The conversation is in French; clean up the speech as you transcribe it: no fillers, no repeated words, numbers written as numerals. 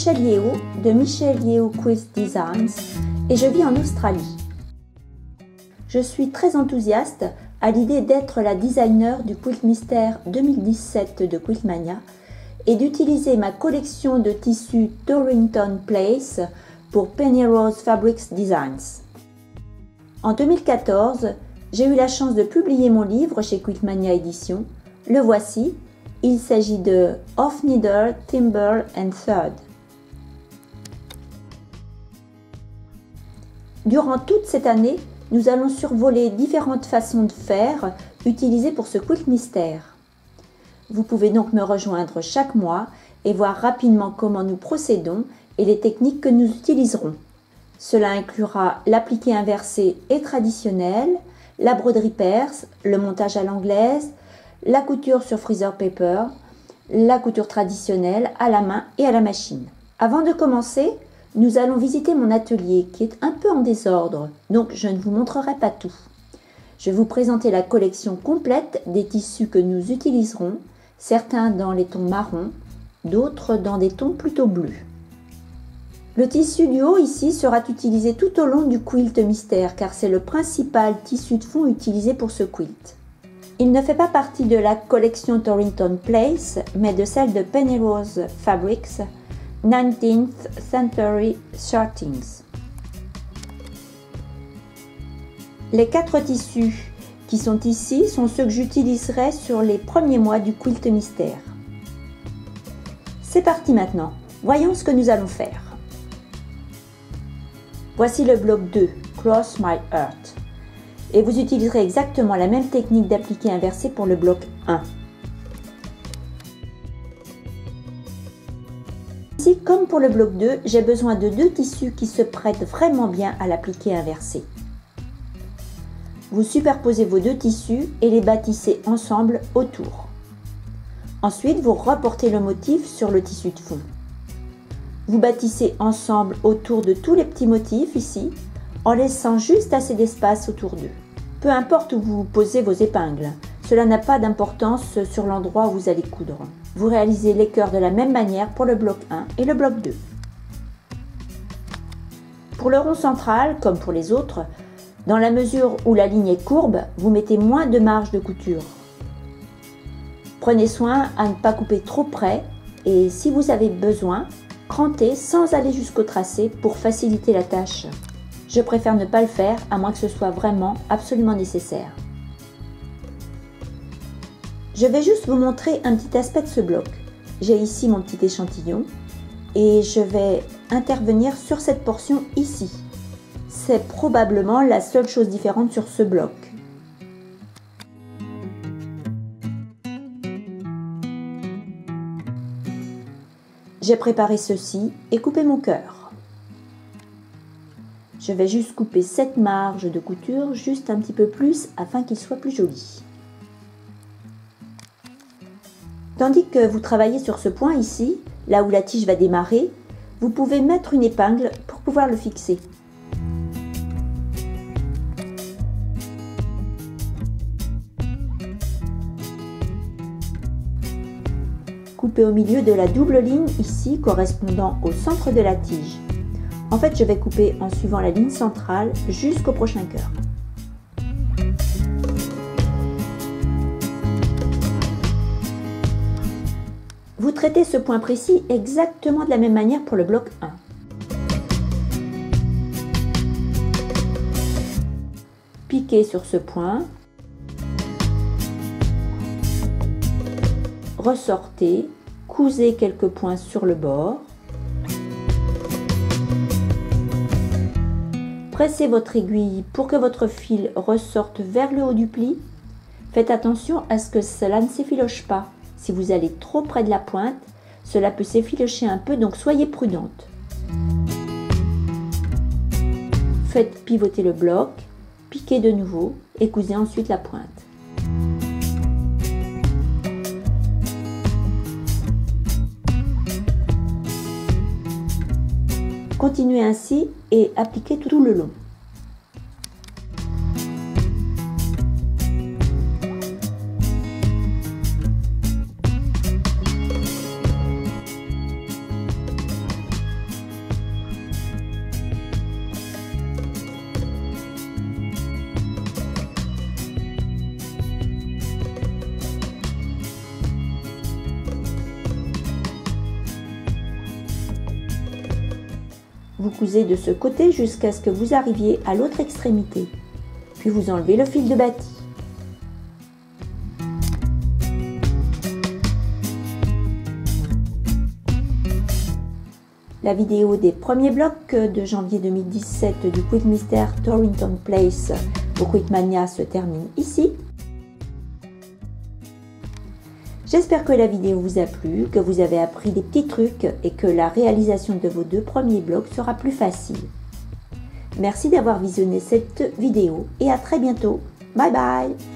Michèle Yeo de Michèle Yeo Quilt Designs et je vis en Australie. Je suis très enthousiaste à l'idée d'être la designer du Quilt Mystère 2017 de Quiltmania et d'utiliser ma collection de tissus Torrington Place pour Penrose Fabrics Designs. En 2014, j'ai eu la chance de publier mon livre chez Quiltmania Éditions. Le voici, il s'agit de Off Needle, Timber and Thread. Durant toute cette année, nous allons survoler différentes façons de faire utilisées pour ce quilt mystère. Vous pouvez donc me rejoindre chaque mois et voir rapidement comment nous procédons et les techniques que nous utiliserons. Cela inclura l'appliqué inversé et traditionnel, la broderie perse, le montage à l'anglaise, la couture sur freezer paper, la couture traditionnelle à la main et à la machine. Avant de commencer, nous allons visiter mon atelier qui est un peu en désordre, donc je ne vous montrerai pas tout. Je vais vous présenter la collection complète des tissus que nous utiliserons, certains dans les tons marrons, d'autres dans des tons plutôt bleus. Le tissu du haut ici sera utilisé tout au long du quilt mystère car c'est le principal tissu de fond utilisé pour ce quilt. Il ne fait pas partie de la collection Torrington Place mais de celle de Penrose Fabrics 19th Century Shirtings. Les 4 tissus qui sont ici sont ceux que j'utiliserai sur les premiers mois du quilt mystère. C'est parti maintenant, voyons ce que nous allons faire. Voici le bloc 2, Cross My Heart, et vous utiliserez exactement la même technique d'appliqué inversé pour le bloc 1. Ici, comme pour le bloc 2, j'ai besoin de 2 tissus qui se prêtent vraiment bien à l'appliqué inversé. Vous superposez vos 2 tissus et les bâtissez ensemble autour. Ensuite, vous reportez le motif sur le tissu de fond. Vous bâtissez ensemble autour de tous les petits motifs ici, en laissant juste assez d'espace autour d'eux. Peu importe où vous posez vos épingles, cela n'a pas d'importance sur l'endroit où vous allez coudre. Vous réalisez les cœurs de la même manière pour le bloc 1 et le bloc 2. Pour le rond central, comme pour les autres, dans la mesure où la ligne est courbe, vous mettez moins de marge de couture. Prenez soin à ne pas couper trop près et si vous avez besoin, crantez sans aller jusqu'au tracé pour faciliter la tâche. Je préfère ne pas le faire à moins que ce soit vraiment absolument nécessaire. Je vais juste vous montrer un petit aspect de ce bloc. J'ai ici mon petit échantillon et je vais intervenir sur cette portion ici. C'est probablement la seule chose différente sur ce bloc. J'ai préparé ceci et coupé mon cœur. Je vais juste couper cette marge de couture juste un petit peu plus afin qu'il soit plus joli. Tandis que vous travaillez sur ce point ici, là où la tige va démarrer, vous pouvez mettre une épingle pour pouvoir le fixer. Coupez au milieu de la double ligne ici correspondant au centre de la tige. En fait, je vais couper en suivant la ligne centrale jusqu'au prochain cœur. Vous traitez ce point précis exactement de la même manière pour le bloc 1. Piquez sur ce point. Ressortez, cousez quelques points sur le bord. Pressez votre aiguille pour que votre fil ressorte vers le haut du pli. Faites attention à ce que cela ne s'effiloche pas. Si vous allez trop près de la pointe, cela peut s'effilocher un peu, donc soyez prudente. Faites pivoter le bloc, piquez de nouveau et cousez ensuite la pointe. Continuez ainsi et appliquez tout le long. Vous cousez de ce côté jusqu'à ce que vous arriviez à l'autre extrémité. Puis vous enlevez le fil de bâti. La vidéo des premiers blocs de janvier 2017 du Quilt Mystère Torrington Place au Quiltmania se termine ici. J'espère que la vidéo vous a plu, que vous avez appris des petits trucs et que la réalisation de vos 2 premiers blocs sera plus facile. Merci d'avoir visionné cette vidéo et à très bientôt. Bye bye!